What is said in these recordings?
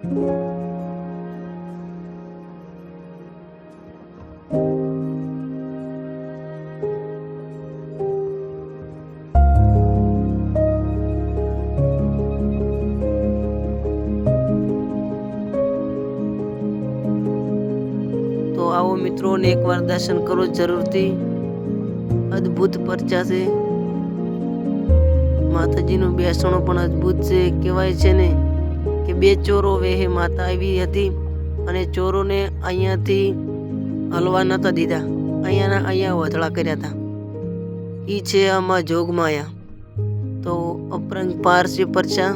તો આવો મિત્રો ને એકવાર દર્શન કરો જરૂરથી। અદ્ભુત પરચા છે। માતાજીનું બેસણું પણ અદ્ભુત છે। કહેવાય છે ને કે બે ચોરો વેહે માતા આવી હતી અને ચોરોને અહીંયાથી હલવા નતા દીધા, અહીંયા વધળા કર્યા હતા। ઈ છે આમાં જોગમાયા। તો અપરંપાર છે પરચા।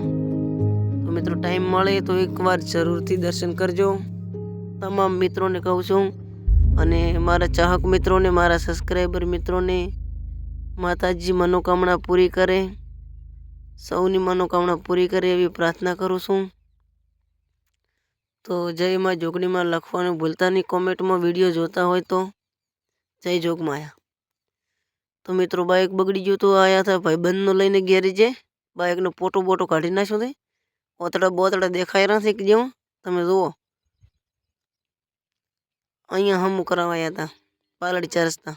તો મિત્રો ટાઈમ મળે તો એકવાર જરૂરથી દર્શન કરજો। તમામ મિત્રોને કહું છું અને મારા ચાહક મિત્રોને, મારા સબસ્ક્રાઈબર મિત્રોને માતાજી મનોકામના પૂરી કરે, સૌની મનોકામના પૂરી કરે એવી પ્રાર્થના કરું છું। તો જય માં જોગણીમાં લખવાનું ભૂલતા નહીં કોમેન્ટમાં, વિડીયો જોતા હોય તો જય જોગમાયા। તો મિત્રો બાઇક બગડી ગયું તો આયા હતા ભાઈબંધનો લઈને ગેરેજે, બાઇકનો પોટો બોટો કાઢી નાખ્યો છે। ઓતડા બોતડા દેખાય નથી કે જેવું તમે જુઓ, અહીંયા હમું કરાવાયા હતા પાલડી ચાર રસ્તા।